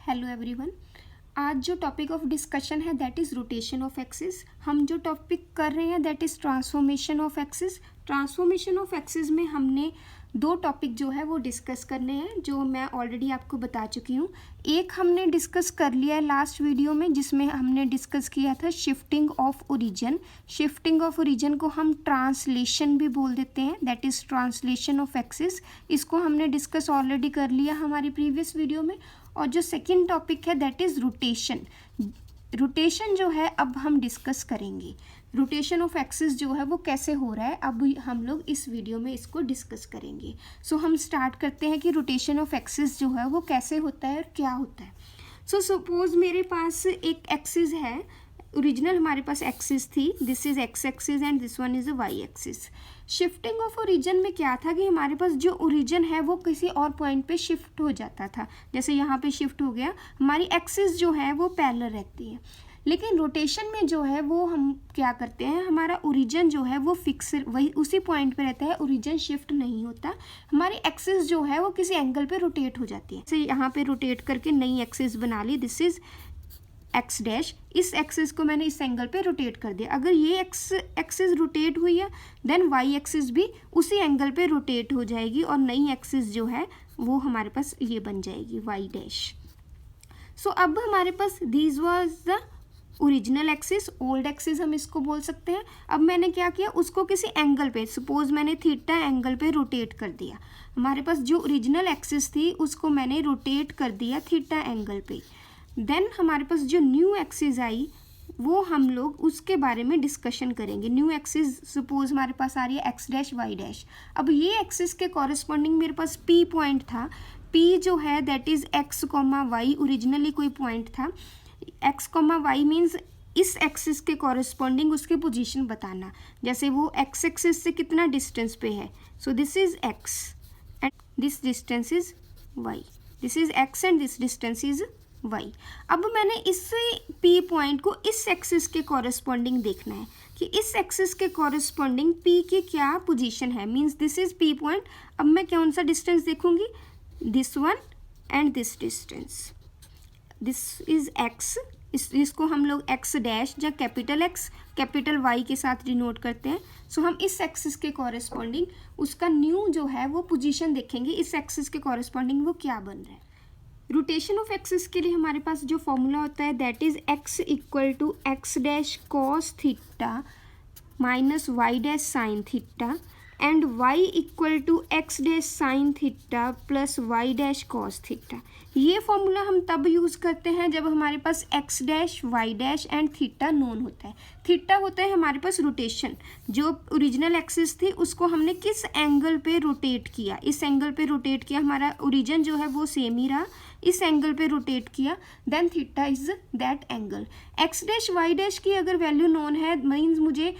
Hello everyone. आज जो topic of discussion है that is rotation of axis. हम जो टॉपिक कर रहे हैं that is transformation of axis. Transformation of axis में हमने दो टॉपिक जो है वो डिस्कस करने हैं, जो मैं ऑलरेडी आपको बता चुकी हूँ। एक हमने डिस्कस कर लिया है लास्ट वीडियो में, जिसमें हमने डिस्कस किया था shifting of origin. Shifting of origin को हम ट्रांसलेशन भी बोल देते हैं, that is translation of axis. इसको हमने डिस्कस ऑलरेडी कर लिया हमारी प्रीवियस वीडियो में। और जो सेकंड टॉपिक है दैट इज़ रोटेशन। रोटेशन जो है अब हम डिस्कस करेंगे। रोटेशन ऑफ एक्सिस जो है वो कैसे हो रहा है, अब हम लोग इस वीडियो में इसको डिस्कस करेंगे। सो हम स्टार्ट करते हैं कि रोटेशन ऑफ एक्सिस जो है वो कैसे होता है और क्या होता है। सो सपोज मेरे पास एक एक्सिस है, ओरिजिनल हमारे पास एक्सिस थी, this is X axis and this one is a Y axis. Shifting of origin में क्या था कि हमारे पास जो ओरिजिन है वो किसी और पॉइंट पे शिफ्ट हो जाता था, जैसे यहाँ पे शिफ्ट हो गया, हमारी एक्सिस जो है वो पैरेलल रहती है। लेकिन रोटेशन में जो है वो हम क्या करते हैं, हमारा ओरिजिन जो है वो फिक्स वही उसी पॉइंट पे रहता है, ओरिजिन शिफ्ट नहीं होता। हमारी एक्सिस जो है वो किसी एंगल पे रोटेट हो जाती है। जैसे यहाँ पे रोटेट करके नई एक्सिस बना ली, दिस इज एक्स डैश। इस एक्सिस को मैंने इस एंगल पे रोटेट कर दिया। अगर ये एक्सिस रोटेट हुई है देन वाई एक्सिस भी उसी एंगल पे रोटेट हो जाएगी और नई एक्सिस जो है वो हमारे पास ये बन जाएगी वाई डैश। सो अब हमारे पास this was the original axis, old axis हम इसको बोल सकते हैं। अब मैंने क्या किया, उसको किसी एंगल पे, सपोज मैंने थीटा एंगल पे रोटेट कर दिया। हमारे पास जो ओरिजिनल एक्सिस थी उसको मैंने रोटेट कर दिया थीटा एंगल पे। देन हमारे पास जो न्यू एक्सिस आई वो हम लोग उसके बारे में डिस्कशन करेंगे। न्यू एक्सिस सपोज हमारे पास आ रही है एक्स डैश वाई डैश। अब ये एक्सिस के कॉरेस्पॉन्डिंग मेरे पास पी पॉइंट था। पी जो है that is X comma Y, originally कोई पॉइंट था। एक्स कॉमा वाई मीन्स इस एक्सिस के कॉरेस्पॉन्डिंग उसकी पोजीशन बताना, जैसे वो एक्स एक्सिस से कितना डिस्टेंस पे है। So this is X and this distance is Y, this is X and this distance is Y. अब मैंने इस पी पॉइंट को इस एक्सिस के कॉरेस्पॉन्डिंग देखना है कि इस एक्सिस के कॉरेस्पॉन्डिंग पी की क्या पोजीशन है, means this is P point. अब मैं कौन सा डिस्टेंस देखूंगी, this one and this distance, this is x. इसको हम लोग एक्स डैश या कैपिटल एक्स कैपिटल वाई के साथ डिनोट करते हैं। सो हम इस एक्सिस के कॉरेस्पॉन्डिंग उसका न्यू जो है वो पोजीशन देखेंगे, इस एक्सिस के कॉरेस्पॉन्डिंग वो क्या बन रहा है। रोटेशन ऑफ एक्सिस के लिए हमारे पास जो फॉर्मूला होता है that is x equal to x dash cos theta minus y dash sine theta and y equal to x dash sine theta plus y dash cos theta. ये formula हम तब use करते हैं जब हमारे पास x dash Y dash and theta known होता है। थीटा होता है हमारे पास रोटेशन, जो ओरिजिनल एक्सिस थी उसको हमने किस एंगल पे रोटेट किया, इस एंगल पे रोटेट किया, हमारा ओरिजिन जो है वो सेम ही रहा, इस एंगल पे रोटेट किया, then theta is that angle. X dash Y dash की अगर वैल्यू नोन है मीन्स मुझे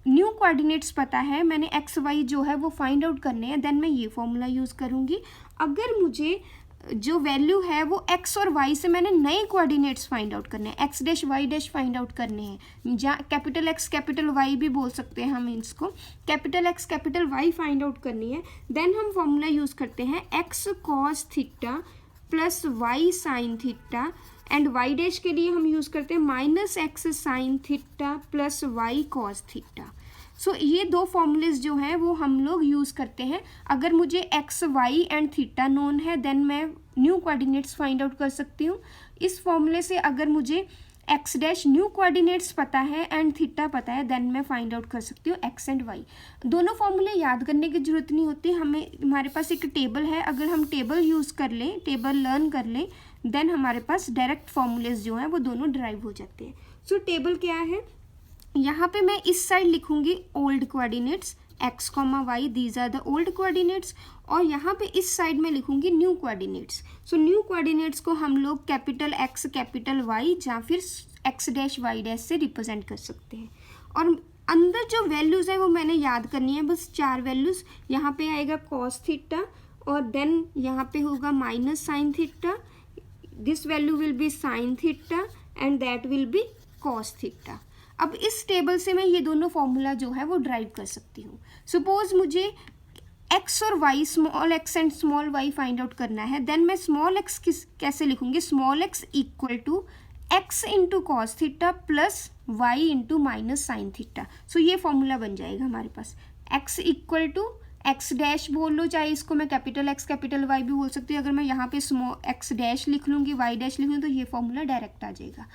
न्यू कोऑर्डिनेट्स पता है, मैंने एक्स वाई जो है वो फाइंड आउट करने हैं, देन मैं ये फॉर्मूला यूज़ करूँगी। अगर मुझे जो वैल्यू है वो एक्स और वाई से मैंने नए कोऑर्डिनेट्स फाइंड आउट करने हैं, X dash Y dash find out करने हैं, जहाँ कैपिटल एक्स कैपिटल वाई भी बोल सकते हैं हम इसको, capital x capital Y find out करनी है, देन हम फॉर्मूला यूज़ करते हैं x cos theta plus y sine theta and y dash के लिए हम यूज़ करते हैं minus x sine theta plus y cos theta. So ये दो फॉर्मूलेज जो हैं वो हम लोग यूज़ करते हैं। अगर मुझे X Y and theta known है देन मैं न्यू कोऑर्डिनेट्स फाइंड आउट कर सकती हूँ। इस फॉर्मूले से अगर मुझे एक्स डैश न्यू कोऑर्डिनेट्स पता है एंड थीटा पता है देन मैं फाइंड आउट कर सकती हूँ एक्स एंड वाई। दोनों फॉर्मूले याद करने की जरूरत नहीं होती, हमें हमारे पास एक टेबल है, अगर हम टेबल यूज़ कर लें, टेबल लर्न कर लें, देन हमारे पास डायरेक्ट फॉर्मूलेज जो हैं वो दोनों ड्राइव हो जाते हैं। सो टेबल क्या है, यहाँ पे मैं इस साइड लिखूंगी old coordinates X comma Y, these are the old coordinates, और यहाँ पे इस साइड में लिखूंगी new coordinates. So new coordinates को हम लोग कैपिटल एक्स कैपिटल वाई या फिर एक्स डैश वाई डैश से रिप्रेजेंट कर सकते हैं। और अंदर जो वैल्यूज़ है वो मैंने याद करनी है, बस 4 वैल्यूज़। यहाँ पे आएगा कॉस थीटा और देन यहाँ पे होगा minus sine theta, this value will be sign theta and that will be cos theta. अब इस टेबल से मैं ये दोनों फॉर्मूला जो है वो ड्राइव कर सकती हूँ। सपोज मुझे एक्स और y, small x and small y find out करना है, देन मैं स्मॉल एक्स कैसे लिखूंगी, small x equal to x into cos theta plus y into minus sine theta. So ये फॉर्मूला बन जाएगा हमारे पास, x equal to x dash बोल लो, चाहे इसको मैं कैपिटल एक्स कैपिटल वाई भी बोल सकती हूँ। अगर मैं यहाँ पे स्मॉल एक्स डैश लिख लूँगी, वाई डैश लिख लूँगी, तो ये फॉर्मूला डायरेक्ट आ जाएगा।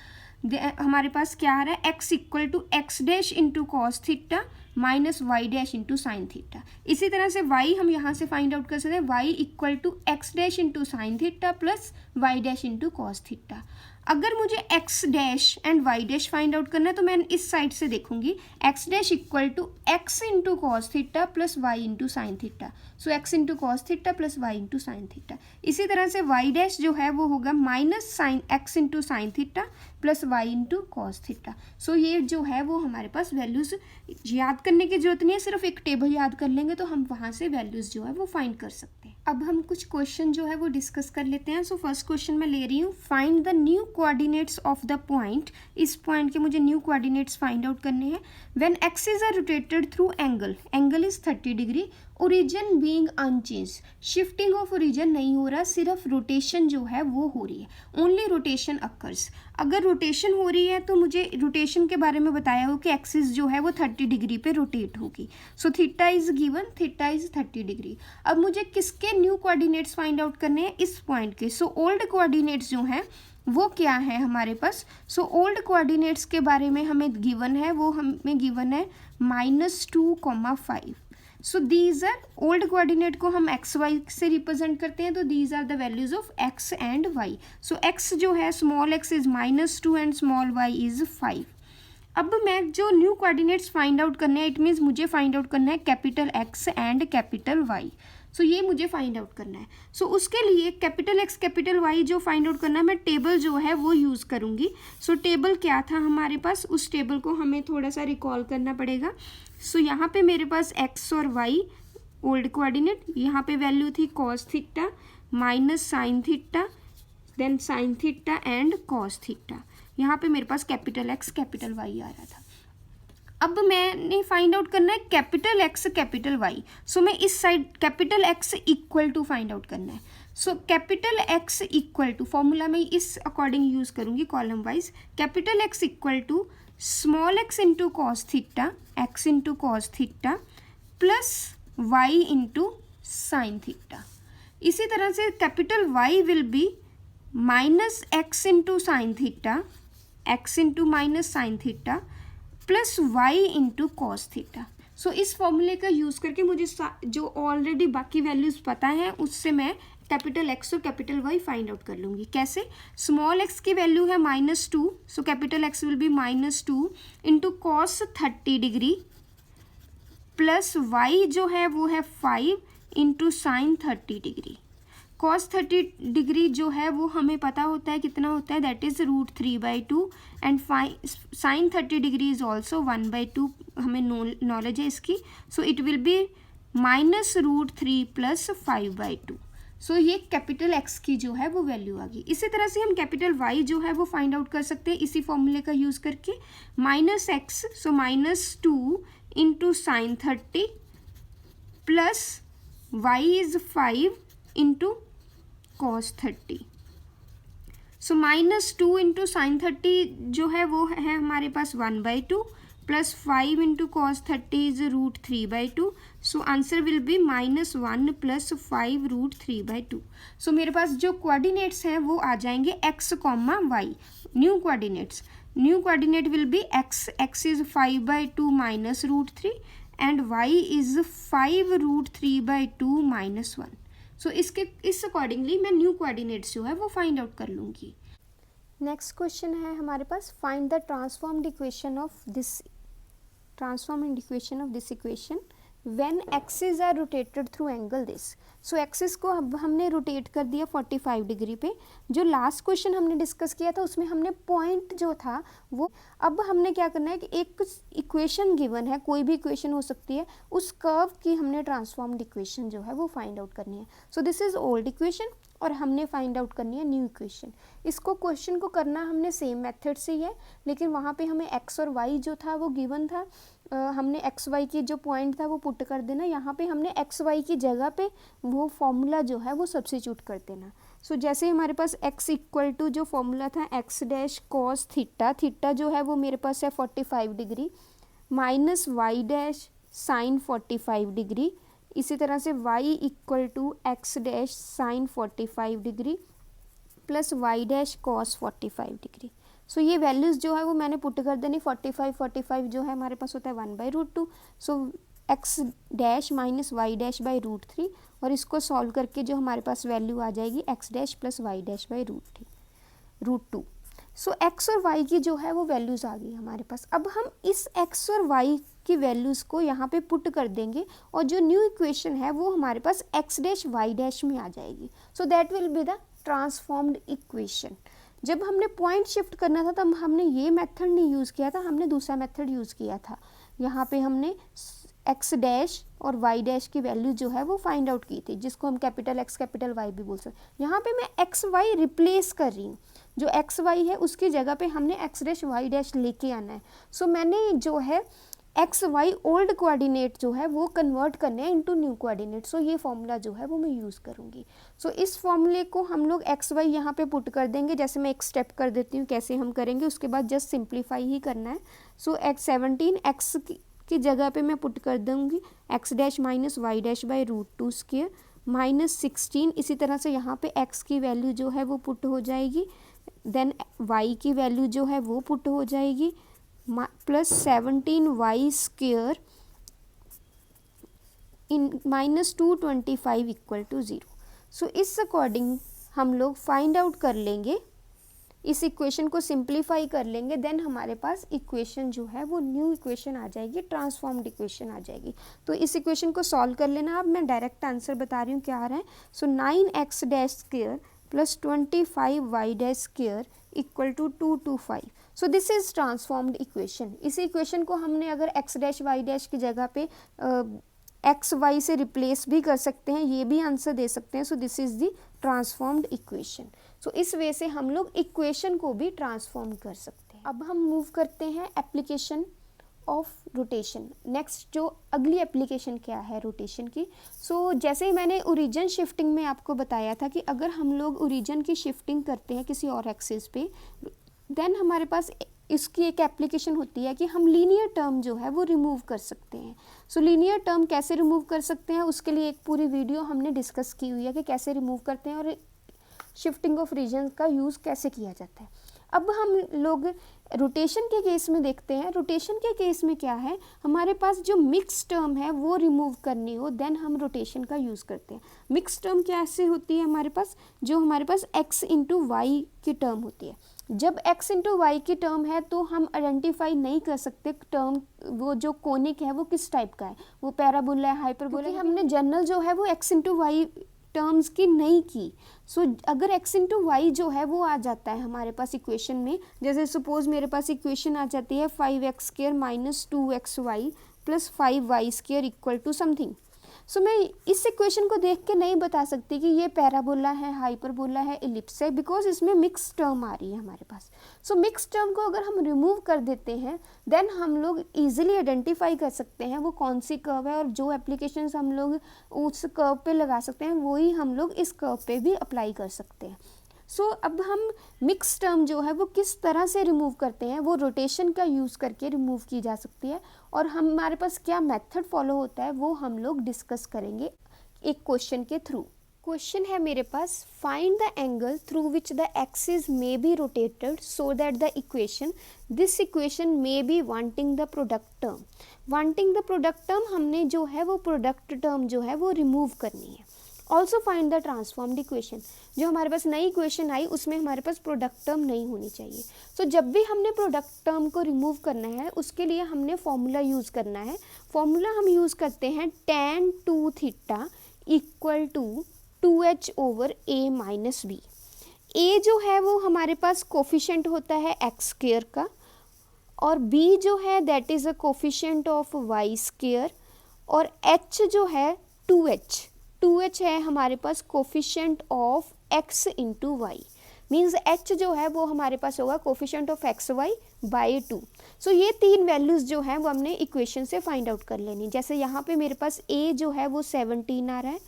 हमारे पास क्या आ रहा है, x equal to x dash into cos theta minus y dash into sine theta. इसी तरह से वाई हम यहाँ से फाइंड आउट कर सकते हैं, y equal to x dash into sine theta plus y dash into cos theta. अगर मुझे x dash and y dash find out करना है तो मैं इस साइड से देखूंगी, x dash equal to x into cos theta plus y into sine theta. So x into cos theta plus y into sine theta. इसी तरह से वाई डैश जो है वो होगा minus sine x into sine theta plus y into cos theta. So ये जो है वो हमारे पास वैल्यूज़ याद करने की जरूरत नहीं है, सिर्फ एक टेबल याद कर लेंगे तो हम वहाँ से वैल्यूज़ जो है वो फाइंड कर सकते हैं। अब हम कुछ क्वेश्चन जो है वो डिस्कस कर लेते हैं। सो फर्स्ट क्वेश्चन मैं ले रही हूँ, find the new coordinates of the point. इस पॉइंट के मुझे न्यू कोऑर्डिनेट्स फाइंड आउट करने हैं। When axis are rotated through angle, angle is 30 degree, origin being unchanged, shifting of origin नहीं हो रहा, सिर्फ रोटेशन जो है वो हो रही है, ओनली रोटेशन अकर्स। अगर रोटेशन हो रही है तो मुझे रोटेशन के बारे में बताया हो कि एक्सिस जो है वो 30 डिग्री पे रोटेट होगी। So theta is given, theta is 30 degree. अब मुझे किसके न्यू कोऑर्डिनेट्स फाइंड आउट करने हैं, इस पॉइंट के। सो ओल्ड कोऑर्डिनेट्स जो हैं वो क्या है हमारे पास, सो ओल्ड कोऑर्डिनेट्स के बारे में हमें गिवन है, वो हमें गिवन है -2,5। So these are old coordinate को हम एक्स वाई से रिप्रेजेंट करते हैं, तो these are the values of x and y. So x जो है small x is -2 and small y is 5। अब मैं जो न्यू कोऑर्डिनेट्स फाइंड आउट करने हैं, इट मीन्स मुझे फाइंड आउट करना है capital x and capital Y. So ये मुझे फाइंड आउट करना है। सो उसके लिए कैपिटल एक्स कैपिटल वाई जो फाइंड आउट करना है, मैं टेबल जो है वो यूज़ करूँगी। सो टेबल क्या था हमारे पास, उस टेबल को हमें थोड़ा सा रिकॉल करना पड़ेगा। सो यहाँ पे मेरे पास एक्स और वाई ओल्ड कोऑर्डिनेट, यहाँ पे वैल्यू थी cos theta minus sine theta, then sine theta and cos theta. यहाँ पे मेरे पास कैपिटल एक्स कैपिटल वाई आ रहा था। अब मैंने फाइंड आउट करना है capital x capital Y. So मैं इस side capital x equal to find out करना है। So capital x equal to formula मैं इस अकॉर्डिंग यूज़ करूँगी column wise. Capital x equal to small x into cos theta, x into cos theta plus y into sine theta. इसी तरह से capital y will be minus x into sine theta, x into minus sine theta plus y into cos theta. So इस फॉर्मूले का use करके मुझे जो already बाकी वैल्यूज़ पता है उससे मैं कैपिटल एक्स और कैपिटल वाई फाइंड आउट कर लूँगी। कैसे, स्मॉल एक्स की वैल्यू है -2, so capital X will be -2 into cos 30 degree plus y जो है वो है 5 into sine 30 degree. Cos 30 degree जो है वो हमें पता होता है कितना होता है, that is √3/2 and sine 30 degree is also 1/2, हमें नॉलेज है इसकी। So it will be -√3 plus 5/2। सो ये कैपिटल एक्स की जो है वो वैल्यू आ गई। इसी तरह से हम कैपिटल वाई जो है वो फाइंड आउट कर सकते हैं इसी फॉर्मूले का यूज़ करके। -x, so -2 into sine 30 plus y is 5 into cos 30। So -2 into sine 30 जो है वो है हमारे पास 1/2 plus 5 into cos 30 is √3/2। So answer will be -1 plus 5 √3/2। सो मेरे पास जो कोऑर्डिनेट्स हैं वो आ जाएंगे x, y। New coordinate will be x is 5/2 minus √3 and y is 5 √3/2 -1। सो इस अकॉर्डिंगली मैं न्यू कोऑर्डिनेट्स जो है वो फाइंड आउट कर लूँगी। नेक्स्ट क्वेश्चन है हमारे पास, find the transformed equation of this equation when axis are rotated through angle this. So axis को अब हमने रोटेट कर दिया 45 डिग्री पे। जो लास्ट क्वेश्चन हमने डिस्कस किया था उसमें हमने पॉइंट जो था वो, अब हमने क्या करना है कि एक इक्वेशन गिवन है, कोई भी इक्वेशन हो सकती है, उस कर्व की हमने ट्रांसफॉर्म्ड इक्वेशन जो है वो फाइंड आउट करनी है। So this is old equation और हमने फाइंड आउट करनी है न्यू इक्वेशन। इसको क्वेश्चन को करना हमने सेम मेथड से ही है, लेकिन वहाँ पे हमें एक्स और वाई जो था वो गिवन था, हमने एक्स वाई की जो पॉइंट था वो पुट कर देना, यहाँ पे हमने एक्स वाई की जगह पे वो फॉर्मूला जो है वो सब्स्टिट्यूट कर देना। सो जैसे हमारे पास x इक्वल टू जो फॉर्मूला था x dash cos theta, theta जो है वो मेरे पास है 45 degree, minus y dash sine 45 degree, इसी तरह से y equal to x dash sine 45 degree plus y dash cos 45 degree. So ये वैल्यूज़ जो है वो मैंने पुट कर देनी। 45 जो है हमारे पास होता है 1/√2, so x dash minus y dash by √3, और इसको सॉल्व करके जो हमारे पास वैल्यू आ जाएगी x dash plus y dash by √2। So x और वाई की जो है वो वैल्यूज़ आ गई हमारे पास। अब हम इस एक्स और वाई की वैल्यूज़ को यहाँ पे पुट कर देंगे और जो न्यू इक्वेशन है वो हमारे पास एक्स डैश वाई डैश में आ जाएगी। So that will be the transformed equation. जब हमने पॉइंट शिफ्ट करना था तब हमने ये मेथड नहीं यूज़ किया था, हमने दूसरा मेथड यूज़ किया था। यहाँ पे हमने एक्स डैश और वाई डैश की वैल्यू जो है वो फाइंड आउट की थी, जिसको हम कैपिटल एक्स कैपिटल वाई भी बोल सकते। यहाँ पे मैं एक्स वाई रिप्लेस कर रही हूँ, जो एक्स वाई है उसकी जगह पे हमने एक्स डैश वाई डैश लेके आना है। सो मैंने जो है एक्स वाई ओल्ड कोऑर्डिनेट जो है वो कन्वर्ट करने हैं इनटू न्यू कोऑर्डिनेट। सो ये फॉर्मूला जो है वो मैं यूज़ करूँगी। सो इस फॉर्मूले को हम लोग एक्स वाई यहाँ पे पुट कर देंगे। जैसे मैं एक स्टेप कर देती हूँ कैसे हम करेंगे, उसके बाद जस्ट सिंप्लीफाई ही करना है। सो एक्स 17 एक्स की जगह पे मैं पुट कर दूँगी x dash minus y dash by √2 square minus 16, इसी तरह से यहाँ पे एक्स की वैल्यू जो है वो पुट हो जाएगी, देन वाई की वैल्यू जो है वो पुट हो जाएगी plus 17 y square in minus 225 equal to 0। So इस अकॉर्डिंग हम लोग फाइंड आउट कर लेंगे, इस इक्वेशन को सिंप्लीफाई कर लेंगे, देन हमारे पास इक्वेशन जो है वो न्यू इक्वेशन आ जाएगी, ट्रांसफॉर्म्ड इक्वेशन आ जाएगी। तो इस इक्वेशन को सॉल्व कर लेना। अब मैं डायरेक्ट आंसर बता रही हूँ क्या आ रहा है। So 9x dash square plus 25y dash square equal to 225। So this is transformed equation. इस इक्वेशन को हमने अगर x डैश वाई डैश की जगह पे एक्स वाई से रिप्लेस भी कर सकते हैं, ये भी आंसर दे सकते हैं। So this is the transformed equation. So इस वे से हम लोग इक्वेशन को भी ट्रांसफॉर्म कर सकते हैं। अब हम मूव करते हैं एप्लीकेशन ऑफ रोटेशन। नेक्स्ट जो अगली एप्लीकेशन क्या है रोटेशन की। सो जैसे ही मैंने ओरिजिन शिफ्टिंग में आपको बताया था कि अगर हम लोग ओरिजिन की शिफ्टिंग करते हैं किसी और एक्सिस पे, देन हमारे पास इसकी एक एप्लीकेशन होती है कि हम लीनियर टर्म जो है वो रिमूव कर सकते हैं। सो लीनियर टर्म कैसे रिमूव कर सकते हैं उसके लिए एक पूरी वीडियो हमने डिस्कस की हुई है कि कैसे रिमूव करते हैं और शिफ्टिंग ऑफ रीजन का यूज़ कैसे किया जाता है। अब हम लोग रोटेशन के केस में देखते हैं। रोटेशन के केस में क्या है, हमारे पास जो मिक्स टर्म है वो रिमूव करनी हो, देन हम रोटेशन का यूज़ करते हैं। मिक्स टर्म कैसे होती है हमारे पास, जो हमारे पास x इंटू वाई की टर्म होती है। जब x इंटू वाई की टर्म है तो हम आइडेंटिफाई नहीं कर सकते टर्म वो जो कोनिक है वो किस टाइप का है, वो पैराबोला है, हाइपरबोला है। हमने जनरल जो है वो x इंटू वाई टर्म्स की नहीं की। सो अगर x इंटू वाई जो है वो आ जाता है हमारे पास इक्वेशन में, जैसे सपोज मेरे पास इक्वेशन आ जाती है 5x square minus 2xy plus 5y square equal to something. So मैं इस इक्वेशन को देख के नहीं बता सकती कि ये पैराबोला है, हाइपरबोला है, इलिप्स है, बिकॉज इसमें मिक्स टर्म आ रही है हमारे पास। सो मिक्स टर्म को अगर हम रिमूव कर देते हैं देन हम लोग ईजिली आइडेंटिफाई कर सकते हैं वो कौन सी कर्व है, और जो एप्लीकेशंस हम लोग उस कर्व पे लगा सकते हैं वही हम लोग इस कर्व पे भी अप्लाई कर सकते हैं। सो अब हम मिक्स टर्म जो है वो किस तरह से रिमूव करते हैं, वो रोटेशन का यूज़ करके रिमूव की जा सकती है, और हमारे पास क्या मेथड फॉलो होता है वो हम लोग डिस्कस करेंगे एक क्वेश्चन के थ्रू। क्वेश्चन है मेरे पास, find the angle through which the axis may be rotated so that the equation this equation may be wanting the product term. Wanting the product term हमने जो है वो प्रोडक्ट टर्म जो है वो रिमूव करनी है। Also find the transformed equation, जो हमारे पास नई इक्वेशन आई उसमें हमारे पास प्रोडक्ट टर्म नहीं होनी चाहिए। सो जब भी हमने प्रोडक्ट टर्म को रिमूव करना है उसके लिए हमने फॉर्मूला यूज़ करना है। फॉर्मूला हम यूज़ करते हैं tan 2 theta equal to 2h over a minus b. a जो है वो हमारे पास कोफिशेंट होता है एक्स स्क्वायर का, और b जो है that is a coefficient of y square, और h जो है 2h है हमारे पास coefficient of x into y. Means h जो है वो हमारे पास होगा coefficient of x y by 2। So ये तीन वैल्यूज़ जो हैं वो हमने इक्वेशन से फाइंड आउट कर लेनी। जैसे यहाँ पे मेरे पास ए जो है वो 17 आ रहा है,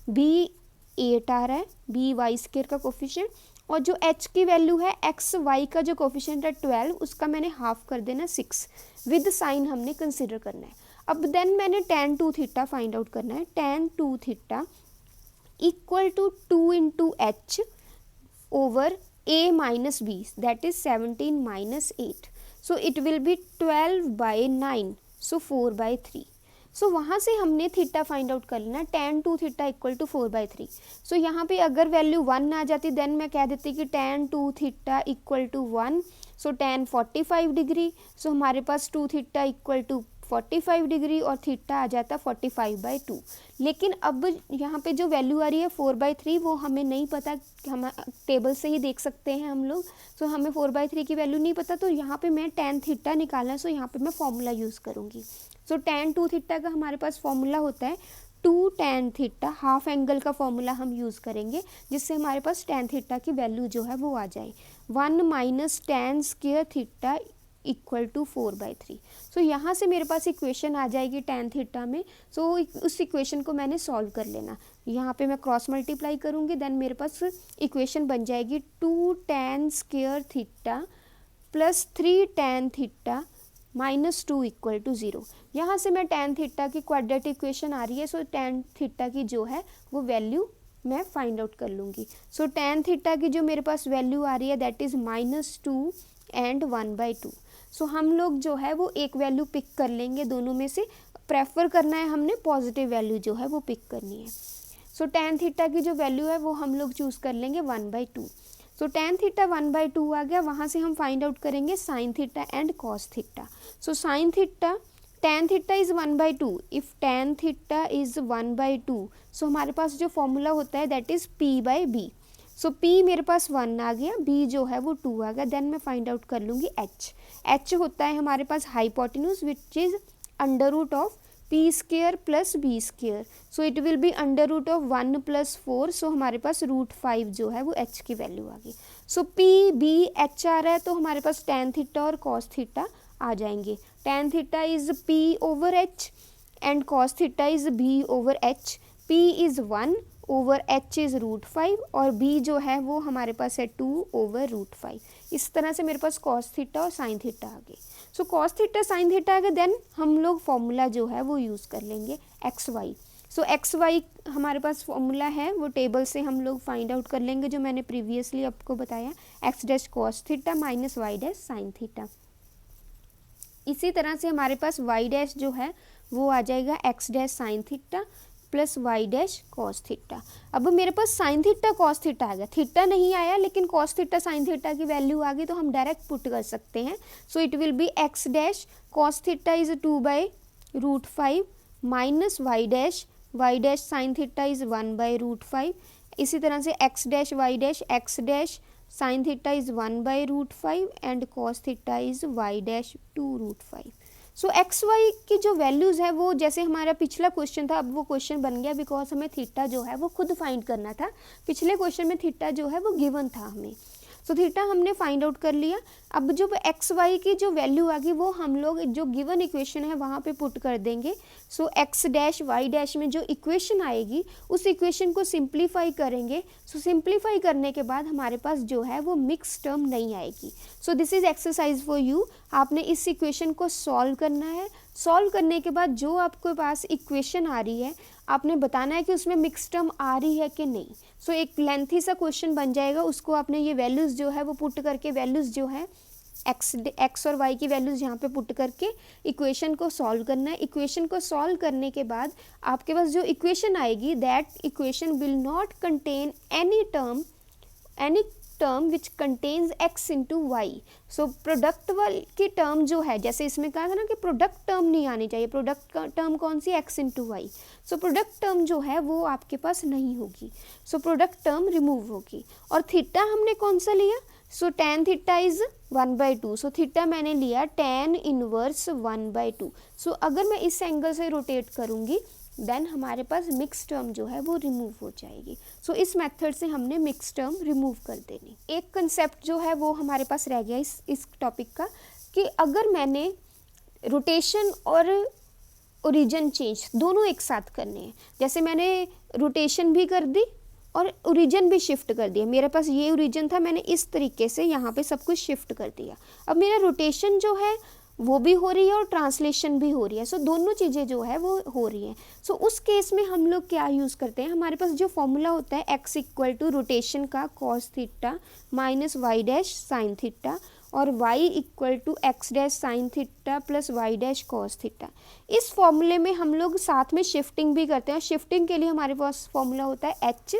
बी 8 आ रहा है, बी वाई स्क्वायर का कोफिशिएंट, और जो h की वैल्यू है एक्स वाई का जो कोफिशिएंट है 12, उसका मैंने हाफ कर देना 6, विद साइन हमने कंसिडर करना है। अब देन मैंने tan 2 थीटा फाइंड आउट करना है। tan 2 theta equal to 2 into h over a minus b, that is 17 minus 8, so it will be 12/9, so 4/3। So वहाँ से हमने थीटा फाइंड आउट कर लेना, tan 2 theta equal to 4/3। So यहाँ पे अगर वैल्यू 1 आ जाती देन मैं कह देती कि tan 2 theta equal to 1, so tan 45 degree. So हमारे पास 2 थीटा इक्वल टू 45 डिग्री और थीटा आ जाता 45/2। लेकिन अब यहाँ पे जो वैल्यू आ रही है 4/3 वो हमें नहीं पता, हम टेबल से ही देख सकते हैं हम लोग। सो हमें 4/3 की वैल्यू नहीं पता, तो यहाँ पे मैं tan थीटा निकालना है, सो यहाँ पे मैं फॉर्मूला यूज़ करूँगी। सो tan 2 थीटा का हमारे पास फॉर्मूला होता है 2 tan थीटा, हाफ एंगल का फॉर्मूला हम यूज़ करेंगे जिससे हमारे पास tan थीटा की वैल्यू जो है वो आ जाए 1 minus tan square theta equal to 4/3। So यहाँ से मेरे पास इक्वेशन आ जाएगी tan थीटा में। सो उस इक्वेशन को मैंने सॉल्व कर लेना, यहाँ पे मैं क्रॉस मल्टीप्लाई करूँगी, देन मेरे पास इक्वेशन बन जाएगी 2 tan square theta plus 3 tan theta minus 2 equal to 0। यहाँ से मैं tan थीटा की क्वाड्रेटिक इक्वेशन आ रही है, सो tan थीटा की जो है वो वैल्यू मैं फाइंड आउट कर लूँगी। सो tan थीटा की जो मेरे पास वैल्यू आ रही है दैट इज़ -2 एंड 1/2। सो हम लोग जो है वो एक वैल्यू पिक कर लेंगे, दोनों में से प्रेफर करना है हमने पॉजिटिव वैल्यू जो है वो पिक करनी है। सो tan थीटा की जो वैल्यू है वो हम लोग चूज़ कर लेंगे 1/2। सो tan थीटा 1/2 आ गया, वहाँ से हम फाइंड आउट करेंगे sign theta and cos theta. So sine theta, tan theta is 1/2, if tan theta is 1/2, सो हमारे पास जो फॉर्मूला होता है that is p/b। So p मेरे पास 1 आ गया, b जो है वो 2 आ गया, देन मैं फाइंड आउट कर लूँगी h होता है हमारे पास hypotenuse which is under root of p square plus b square, so it will be under root of 1 + 4, सो हमारे पास √5 जो है वो h की वैल्यू आ गई। सो p b h आ रहा है, तो हमारे पास tan थीटा और cos थीटा आ जाएंगे। tan theta is p/h and cos theta is b/h। p is 1 over h is √5 और b जो है वो हमारे पास है 2/√5। इस तरह से मेरे पास cos थीटा और sin थीटा आ गए। सो cos थीटा sin थीटा आ गए, देन हम लोग फॉर्मूला जो है वो यूज़ कर लेंगे XY। सो XY हमारे पास फॉर्मूला है वो टेबल से हम लोग फाइंड आउट कर लेंगे, जो मैंने प्रीवियसली आपको बताया, x' cos theta minus y' sin theta. इसी तरह से हमारे पास y' जो है वो आ जाएगा x' sin theta plus y' cos theta. अब मेरे पास sin थीटा cos थीटा आ गया, थीटा नहीं आया लेकिन cos थीटा sin थीटा की वैल्यू आ गई, तो हम डायरेक्ट पुट कर सकते हैं। सो it will B x' cos theta is 2/√5 minus y' sin theta is 1/√5। इसी तरह से x' y' x' sin theta is 1/√5 and cos theta is y' 2√5। So x Y की जो वैल्यूज़ है वो जैसे हमारा पिछला क्वेश्चन था, अब वो क्वेश्चन बन गया बिकॉज हमें थीटा जो है वो खुद फाइंड करना था। पिछले क्वेश्चन में थीटा जो है वो गिवन था हमें, सो थीटा हमने फाइंड आउट कर लिया। अब जो एक्स वाई की जो वैल्यू आ गई वो हम लोग जो गिवन इक्वेशन है वहाँ पे पुट कर देंगे। सो x' y' में जो इक्वेशन आएगी उस इक्वेशन को सिंप्लीफाई करेंगे। सो सिंप्लीफाई करने के बाद हमारे पास जो है वो मिक्स टर्म नहीं आएगी। So this is exercise for you. आपने इस इक्वेशन को सॉल्व करना है। सॉल्व करने के बाद जो आपके पास इक्वेशन आ रही है आपने बताना है कि उसमें मिक्स टर्म आ रही है कि नहीं। सो एक लेंथी सा क्वेश्चन बन जाएगा, उसको आपने ये वैल्यूज़ जो है वो पुट करके, वैल्यूज़ जो है एक्स और वाई की वैल्यूज़ यहाँ पे पुट करके इक्वेशन को सॉल्व करना है। इक्वेशन को सॉल्व करने के बाद आपके पास जो इक्वेशन आएगी that equation will not contain any term which contains x into y. So product वाली की टर्म जो है, जैसे इसमें कहा था ना कि प्रोडक्ट टर्म नहीं आनी चाहिए, प्रोडक्ट टर्म कौन सी, x into y. So product term जो है वो आपके पास नहीं होगी, सो प्रोडक्ट टर्म रिमूव होगी। और थीटा हमने कौन सा लिया, सो tan theta is 1/2, so theta मैंने लिया tan इनवर्स 1/2। सो अगर मैं इस एंगल से रोटेट करूँगी देन हमारे पास मिक्स टर्म जो है वो रिमूव हो जाएगी। सो इस मेथड से हमने मिक्स टर्म रिमूव कर देनी। एक कंसेप्ट जो है वो हमारे पास रह गया इस टॉपिक का, कि अगर मैंने रोटेशन और ओरिजिन चेंज दोनों एक साथ करने हैं, जैसे मैंने रोटेशन भी कर दी और ओरिजिन भी शिफ्ट कर दिया, मेरे पास ये ओरिजिन था, मैंने इस तरीके से यहाँ पे सब कुछ शिफ्ट कर दिया, अब मेरा रोटेशन जो है वो भी हो रही है और ट्रांसलेशन भी हो रही है। सो दोनों चीज़ें जो है वो हो रही हैं। सो उस केस में हम लोग क्या यूज़ करते हैं, हमारे पास जो फॉर्मूला होता है x इक्वल टू रोटेशन का cos theta minus y dash sine theta और y equal to x dash sine theta plus y dash cos theta. इस फॉर्मूले में हम लोग साथ में शिफ्टिंग भी करते हैं। शिफ्टिंग के लिए हमारे पास फॉर्मूला होता है h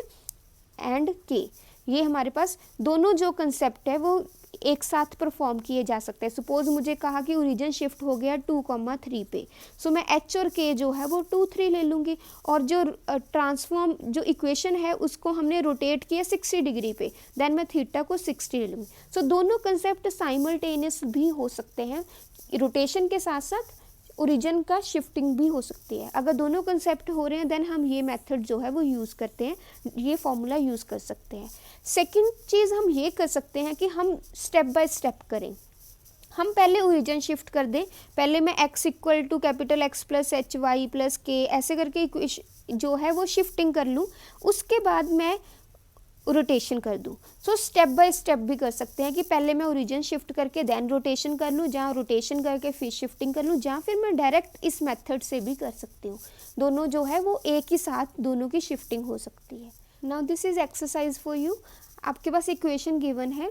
एंड k। ये हमारे पास दोनों जो कंसेप्ट है वो एक साथ परफॉर्म किए जा सकते हैं। सपोज मुझे कहा कि ओरिजिन शिफ्ट हो गया 2,3 पे, सो मैं h और k जो है वो 2, 3 ले लूँगी, और जो ट्रांसफॉर्म जो इक्वेशन है उसको हमने रोटेट किया 60 डिग्री पे, देन मैं थीटा को 60 ले लूँगी। सो दोनों कंसेप्ट साइमल्टेनियस भी हो सकते हैं, रोटेशन के साथ साथ ओरिजिन का शिफ्टिंग भी हो सकती है। अगर दोनों कंसेप्ट हो रहे हैं देन हम ये मेथड जो है वो यूज़ करते हैं, ये फॉर्मूला यूज़ कर सकते हैं। सेकंड चीज़ हम ये कर सकते हैं कि हम स्टेप बाय स्टेप करें। हम पहले ओरिजिन शिफ्ट कर दें, पहले मैं x equal to capital X plus h y plus k ऐसे करके जो है वो शिफ्टिंग कर लूँ, उसके बाद मैं रोटेशन कर दूँ। सो स्टेप बाय स्टेप भी कर सकते हैं कि पहले मैं ओरिजिन शिफ्ट करके देन रोटेशन कर लूँ, जहाँ रोटेशन करके फिर शिफ्टिंग कर लूँ, जहाँ फिर मैं डायरेक्ट इस मेथड से भी कर सकती हूँ। दोनों जो है वो एक ही साथ दोनों की शिफ्टिंग हो सकती है। Now this is exercise for you. आपके पास इक्वेशन गिवन है,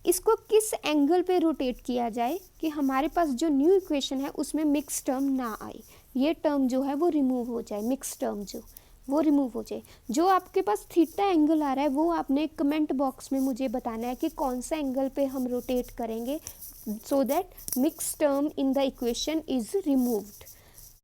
इसको किस एंगल पे रोटेट किया जाए कि हमारे पास जो न्यू इक्वेशन है उसमें मिक्स टर्म ना आए, ये टर्म जो है वो रिमूव हो जाए, मिक्स टर्म जो वो रिमूव हो जाए। जो आपके पास थीटा एंगल आ रहा है वो आपने कमेंट बॉक्स में मुझे बताना है कि कौन सा एंगल पे हम रोटेट करेंगे so that mix term in the equation is removed.